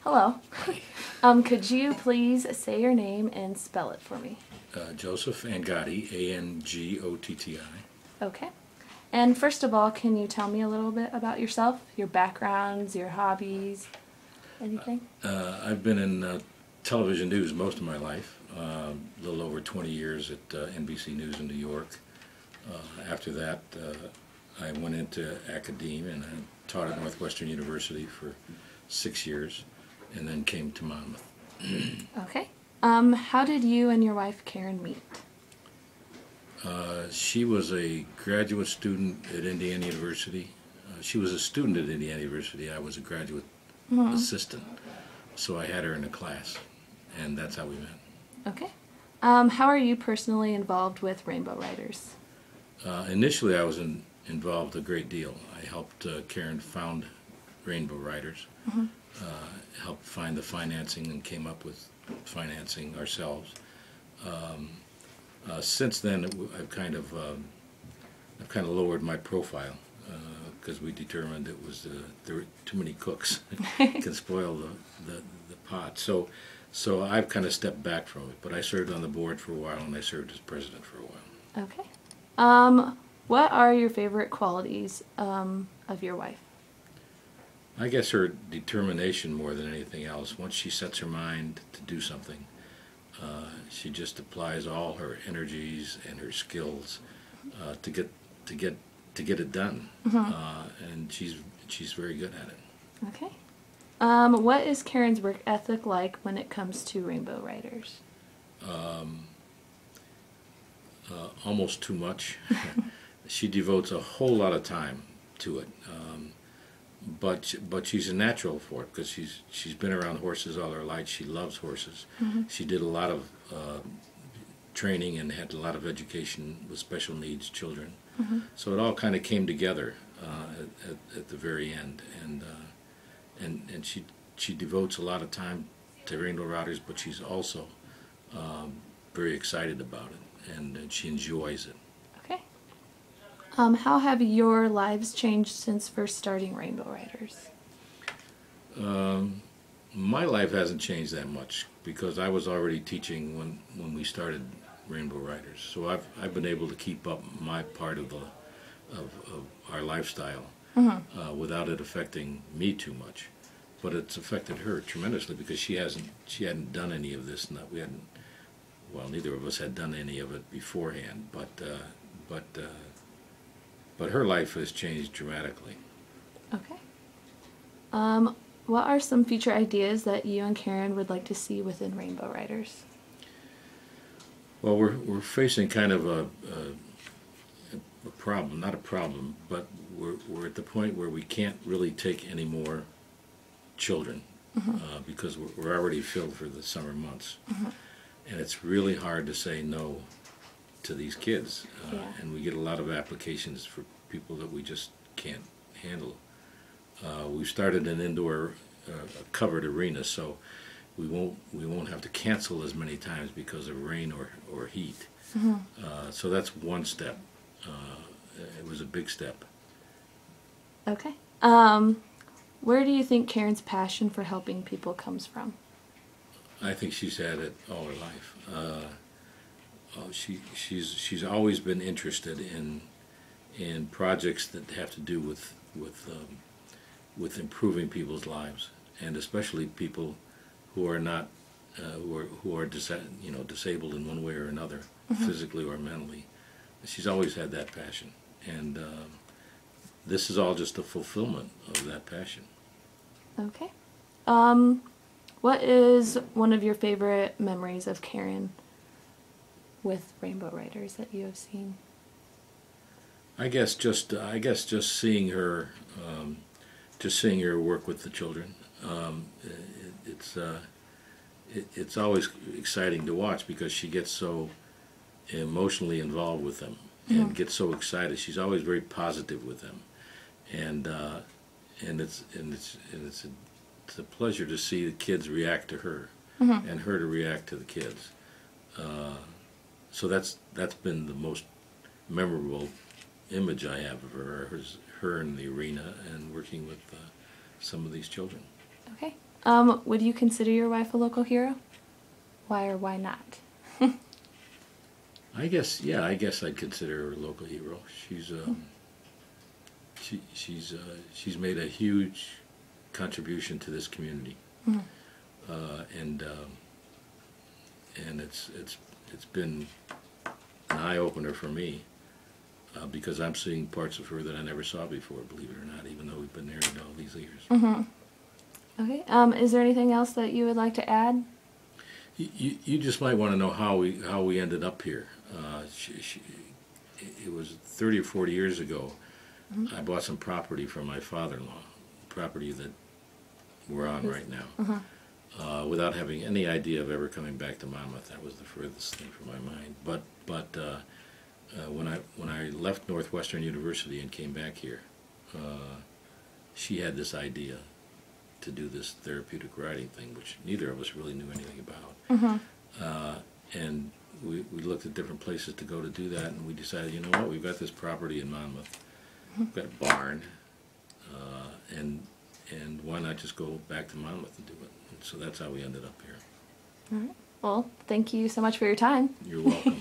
Hello. Could you please say your name and spell it for me? Joseph Angotti, Angotti. Okay. And first of all, can you tell me a little bit about yourself, your backgrounds, your hobbies, anything? I've been in television news most of my life, a little over 20 years at NBC News in New York. After that, I went into academia and I taught at Northwestern University for 6 years and then came to Monmouth. Okay. How did you and your wife Karen meet? She was a graduate student at Indiana University. She was a student at Indiana University. I was a graduate assistant. So I had her in a class, and that's how we met. Okay. How are you personally involved with Rainbow Riders? Initially, I was involved a great deal. I helped Karen found Rainbow Riders, helped find the financing, and came up with financing ourselves. Since then, I've kind of lowered my profile because we determined it was there were too many cooks can spoil the pot. So I've kind of stepped back from it. But I served on the board for a while, and I served as president for a while. Okay. What are your favorite qualities of your wife? I guess her determination more than anything else. Once she sets her mind to do something, she just applies all her energies and her skills to get it done, and she's very good at it. Okay. What is Karen's work ethic like when it comes to Rainbow Riders? Almost too much. She devotes a whole lot of time to it, but she's a natural for it because she's been around horses all her life. She loves horses. She did a lot of training and had a lot of education with special needs children. So it all kind of came together at the very end, and she devotes a lot of time to Rainbow Riders, but she's also very excited about it, and she enjoys it. Okay. How have your lives changed since first starting Rainbow Riders? My life hasn't changed that much because I was already teaching when we started Rainbow Riders. So I've been able to keep up my part of our lifestyle without it affecting me too much. But it's affected her tremendously because she hadn't done any of this, and we hadn't. Well, neither of us had done any of it beforehand, but her life has changed dramatically. Okay. What are some future ideas that you and Karen would like to see within Rainbow Riders? Well, we're facing kind of a problem, not a problem, but we're at the point where we can't really take any more children because we're already filled for the summer months. And it's really hard to say no to these kids. And we get a lot of applications for people that we just can't handle. We've started an indoor covered arena, so we won't have to cancel as many times because of rain or heat. So that's one step. It was a big step. Okay. Where do you think Karen's passion for helping people comes from? I think she's had it all her life. She's always been interested in projects that have to do with improving people's lives, and especially people who are not who are disabled in one way or another, physically or mentally. She's always had that passion, and this is all just a fulfillment of that passion. Okay. What is one of your favorite memories of Karen with Rainbow Riders that you have seen? I guess just seeing her, work with the children. It's always exciting to watch because she gets so emotionally involved with them and gets so excited. She's always very positive with them, and it's a pleasure to see the kids react to her and her to react to the kids. So that's been the most memorable image I have of her, is her in the arena and working with some of these children. Okay. Would you consider your wife a local hero? Why or why not? I guess, yeah, I guess I'd consider her a local hero. She's made a huge contribution to this community, and it's been an eye opener for me because I'm seeing parts of her that I never saw before. Believe it or not, even though we've been married all these years. Okay. Is there anything else that you would like to add? You just might want to know how we ended up here. It was 30 or 40 years ago. I bought some property from my father-in-law, property that we're on right now, without having any idea of ever coming back to Monmouth. That was the furthest thing from my mind. But when I left Northwestern University and came back here, she had this idea to do this therapeutic riding thing, which neither of us really knew anything about. And we looked at different places to go to do that, and we decided, you know what, we've got this property in Monmouth, we've got a barn, and why not just go back to Monmouth and do it? And so that's how we ended up here. All right. Well, thank you so much for your time. You're welcome.